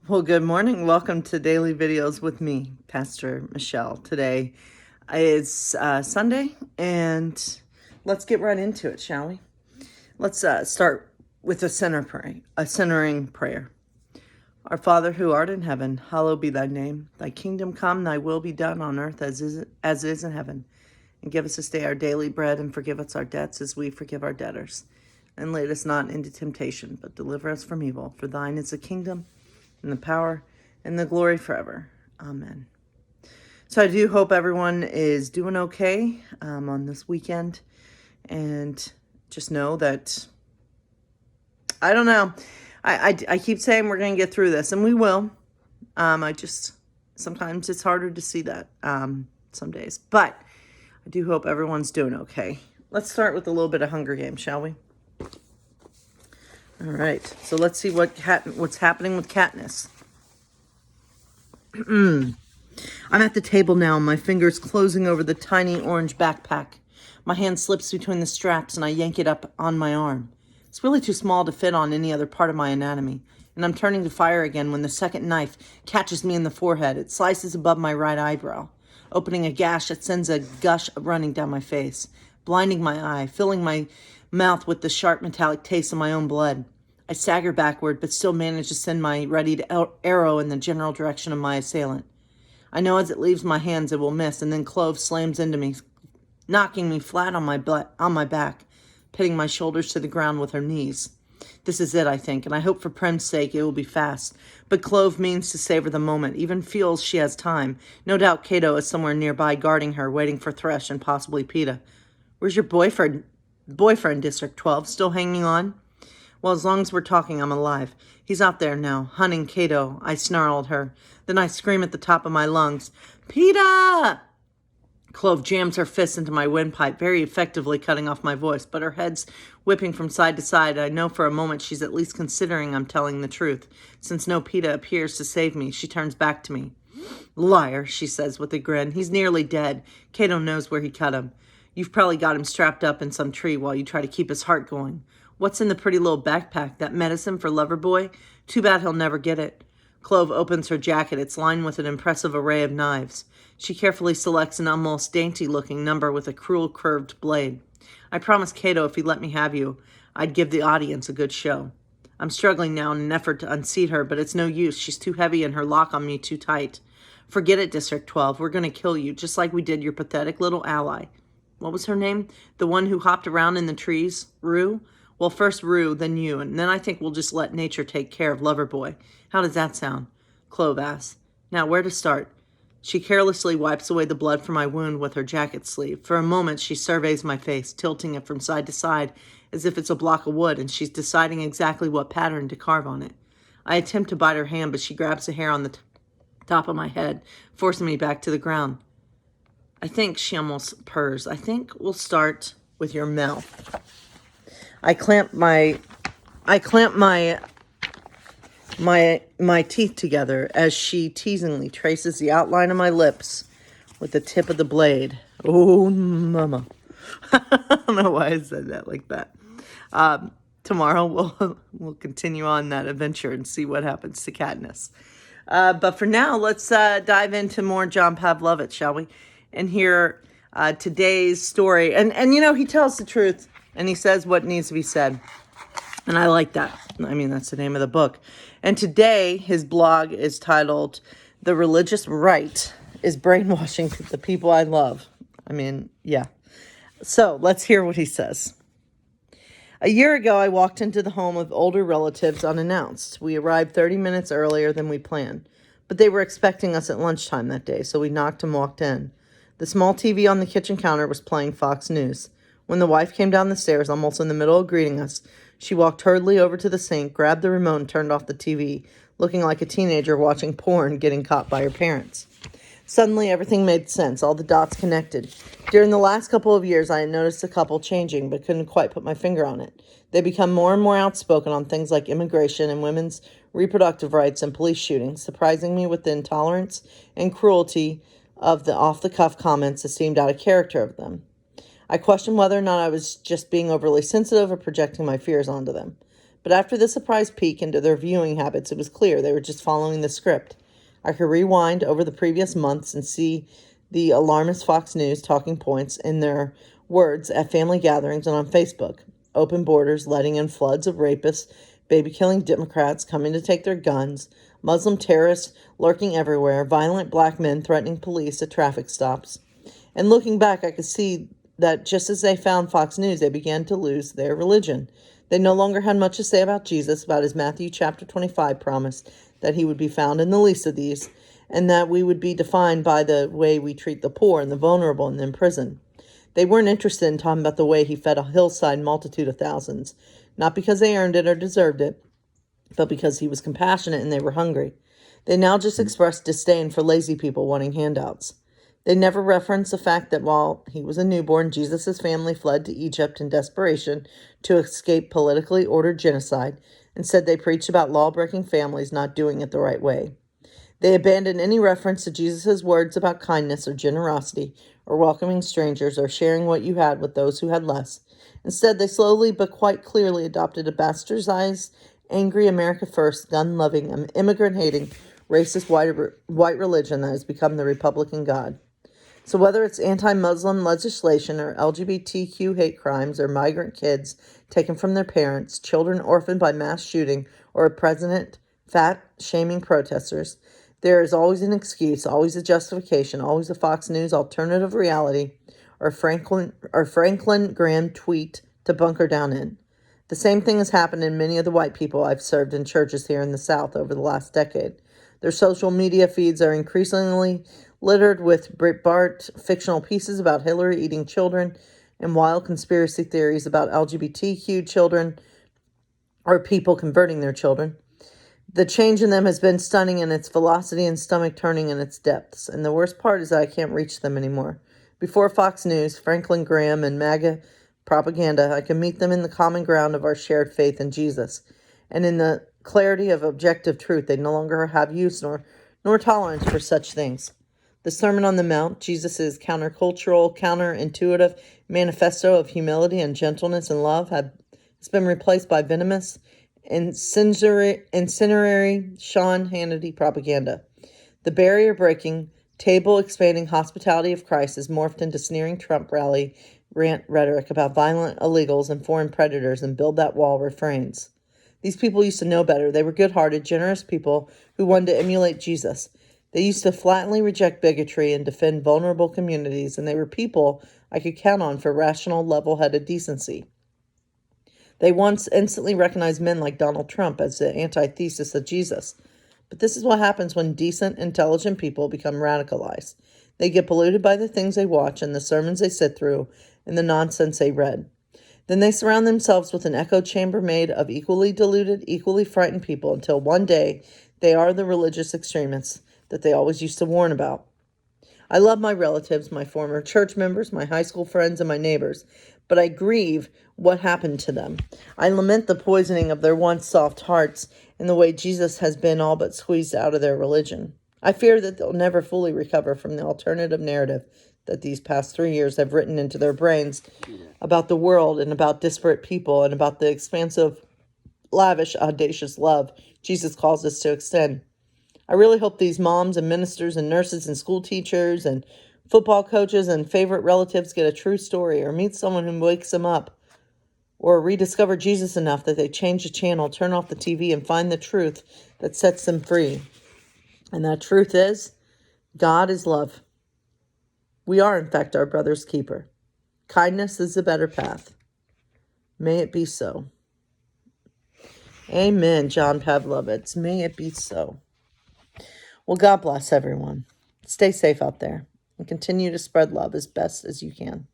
Well, good morning. Welcome to Daily Videos with me, Pastor Michelle. Today is Sunday, and let's get right into it, shall we? Let's start with a centering prayer. Our Father who art in heaven, hallowed be thy name. Thy kingdom come, thy will be done on earth as it is in heaven. And give us this day our daily bread, and forgive us our debts as we forgive our debtors. And lead us not into temptation, but deliver us from evil. For thine is the kingdom, and the power, and the glory forever. Amen. So I do hope everyone is doing okay on this weekend. And just know that, I don't know, I keep saying we're going to get through this, and we will. Sometimes it's harder to see that some days. But I do hope everyone's doing okay. Let's start with a little bit of Hunger Games, shall we? All right, so let's see what's happening with Katniss. I'm at the table now, my fingers closing over the tiny orange backpack. My hand slips between the straps and I yank it up on my arm. It's really too small to fit on any other part of my anatomy, and I'm turning to fire again when the second knife catches me in the forehead. It slices above my right eyebrow, opening a gash that sends a gush running down my face, blinding my eye, filling my mouth with the sharp metallic taste of my own blood. I stagger backward, but still manage to send my readied arrow in the general direction of my assailant. I know as it leaves my hands it will miss, and then Clove slams into me, knocking me flat on my back, pitting my shoulders to the ground with her knees. This is it, I think, and I hope for Prem's sake it will be fast. But Clove means to savor the moment, even feels she has time. No doubt Cato is somewhere nearby guarding her, waiting for Thresh and possibly Peeta. Where's your boyfriend, District 12? Still hanging on? Well, as long as we're talking, I'm alive. He's out there now, hunting Cato. I snarl at her. Then I scream at the top of my lungs, Peeta! Clove jams her fist into my windpipe, very effectively cutting off my voice, but her head's whipping from side to side. I know for a moment she's at least considering I'm telling the truth. Since no Peeta appears to save me, she turns back to me. Liar, she says with a grin. He's nearly dead. Cato knows where he cut him. You've probably got him strapped up in some tree while you try to keep his heart going. What's in the pretty little backpack? That medicine for Loverboy? Too bad he'll never get it. Clove opens her jacket. It's lined with an impressive array of knives. She carefully selects an almost dainty-looking number with a cruel curved blade. I promised Cato if he'd let me have you, I'd give the audience a good show. I'm struggling now in an effort to unseat her, but it's no use. She's too heavy and her lock on me too tight. Forget it, District 12. We're going to kill you, just like we did your pathetic little ally. What was her name? The one who hopped around in the trees? Rue? Well, first Rue, then you, and then I think we'll just let nature take care of Loverboy. How does that sound? Clove asks. Now, where to start? She carelessly wipes away the blood from my wound with her jacket sleeve. For a moment, she surveys my face, tilting it from side to side as if it's a block of wood, and she's deciding exactly what pattern to carve on it. I attempt to bite her hand, but she grabs the hair on the top of my head, forcing me back to the ground. I think, she almost purrs, I think we'll start with your mouth. I clamp my teeth together as she teasingly traces the outline of my lips with the tip of the blade. Oh, mama. I don't know why I said that like that. Tomorrow we'll continue on that adventure and see what happens to Katniss. But for now, let's dive into more John Pavlovich, shall we? And hear today's story. And you know, he tells the truth. And he says what needs to be said. And I like that. I mean, that's the name of the book. And today, his blog is titled, The Religious Right is Brainwashing the People I Love. I mean, yeah. So, let's hear what he says. A year ago, I walked into the home of older relatives unannounced. We arrived 30 minutes earlier than we planned. But they were expecting us at lunchtime that day, so we knocked and walked in. The small TV on the kitchen counter was playing Fox News. When the wife came down the stairs, almost in the middle of greeting us, she walked hurriedly over to the sink, grabbed the remote, and turned off the TV, looking like a teenager watching porn getting caught by her parents. Suddenly, everything made sense, all the dots connected. During the last couple of years, I had noticed the couple changing, but couldn't quite put my finger on it. They become more and more outspoken on things like immigration and women's reproductive rights and police shootings, surprising me with the intolerance and cruelty of the off-the-cuff comments that seemed out of character of them. I questioned whether or not I was just being overly sensitive or projecting my fears onto them. But after the surprise peek into their viewing habits, it was clear they were just following the script. I could rewind over the previous months and see the alarmist Fox News talking points in their words at family gatherings and on Facebook. Open borders, letting in floods of rapists, baby-killing Democrats coming to take their guns, Muslim terrorists lurking everywhere, violent black men threatening police at traffic stops. And looking back, I could see that just as they found Fox News, they began to lose their religion. They no longer had much to say about Jesus, about his Matthew chapter 25 promise that he would be found in the least of these, and that we would be defined by the way we treat the poor and the vulnerable and the imprisoned. They weren't interested in talking about the way he fed a hillside multitude of thousands, not because they earned it or deserved it, but because he was compassionate and they were hungry. They now just expressed disdain for lazy people wanting handouts. They never referenced the fact that while he was a newborn, Jesus' family fled to Egypt in desperation to escape politically ordered genocide. Instead, they preached about law-breaking families not doing it the right way. They abandoned any reference to Jesus' words about kindness or generosity or welcoming strangers or sharing what you had with those who had less. Instead, they slowly but quite clearly adopted a bastardized, angry America First, gun-loving, immigrant-hating, racist white religion that has become the Republican God. So whether it's anti-Muslim legislation or LGBTQ hate crimes or migrant kids taken from their parents, children orphaned by mass shooting, or a president fat-shaming protesters, there is always an excuse, always a justification, always a Fox News alternative reality or Franklin Graham tweet to bunker down in. The same thing has happened in many of the white people I've served in churches here in the South over the last decade. Their social media feeds are increasingly littered with Breitbart fictional pieces about Hillary eating children and wild conspiracy theories about LGBTQ children or people converting their children. The change in them has been stunning in its velocity and stomach turning in its depths. And the worst part is that I can't reach them anymore. Before Fox News, Franklin Graham, and MAGA propaganda, I can meet them in the common ground of our shared faith in Jesus. And in the clarity of objective truth, they no longer have use nor tolerance for such things. The Sermon on the Mount, Jesus' countercultural, counterintuitive manifesto of humility and gentleness and love, has been replaced by venomous, incendiary Sean Hannity propaganda. The barrier-breaking, table-expanding hospitality of Christ is morphed into sneering Trump rally rant rhetoric about violent illegals and foreign predators and build that wall refrains. These people used to know better. They were good-hearted, generous people who wanted to emulate Jesus. They used to flatly reject bigotry and defend vulnerable communities, and they were people I could count on for rational, level-headed decency. They once instantly recognized men like Donald Trump as the antithesis of Jesus. But this is what happens when decent, intelligent people become radicalized. They get polluted by the things they watch and the sermons they sit through and the nonsense they read. Then they surround themselves with an echo chamber made of equally deluded, equally frightened people until one day they are the religious extremists that they always used to warn about. I love my relatives, my former church members, my high school friends, and my neighbors, but I grieve what happened to them. I lament the poisoning of their once soft hearts and the way Jesus has been all but squeezed out of their religion. I fear that they'll never fully recover from the alternative narrative that these past 3 years have written into their brains about the world and about disparate people and about the expansive, lavish, audacious love Jesus calls us to extend. I really hope these moms and ministers and nurses and school teachers and football coaches and favorite relatives get a true story or meet someone who wakes them up or rediscover Jesus enough that they change the channel, turn off the TV, and find the truth that sets them free. And that truth is, God is love. We are, in fact, our brother's keeper. Kindness is the better path. May it be so. Amen, John Pavlovitz. May it be so. Well, God bless everyone. Stay safe out there and continue to spread love as best as you can.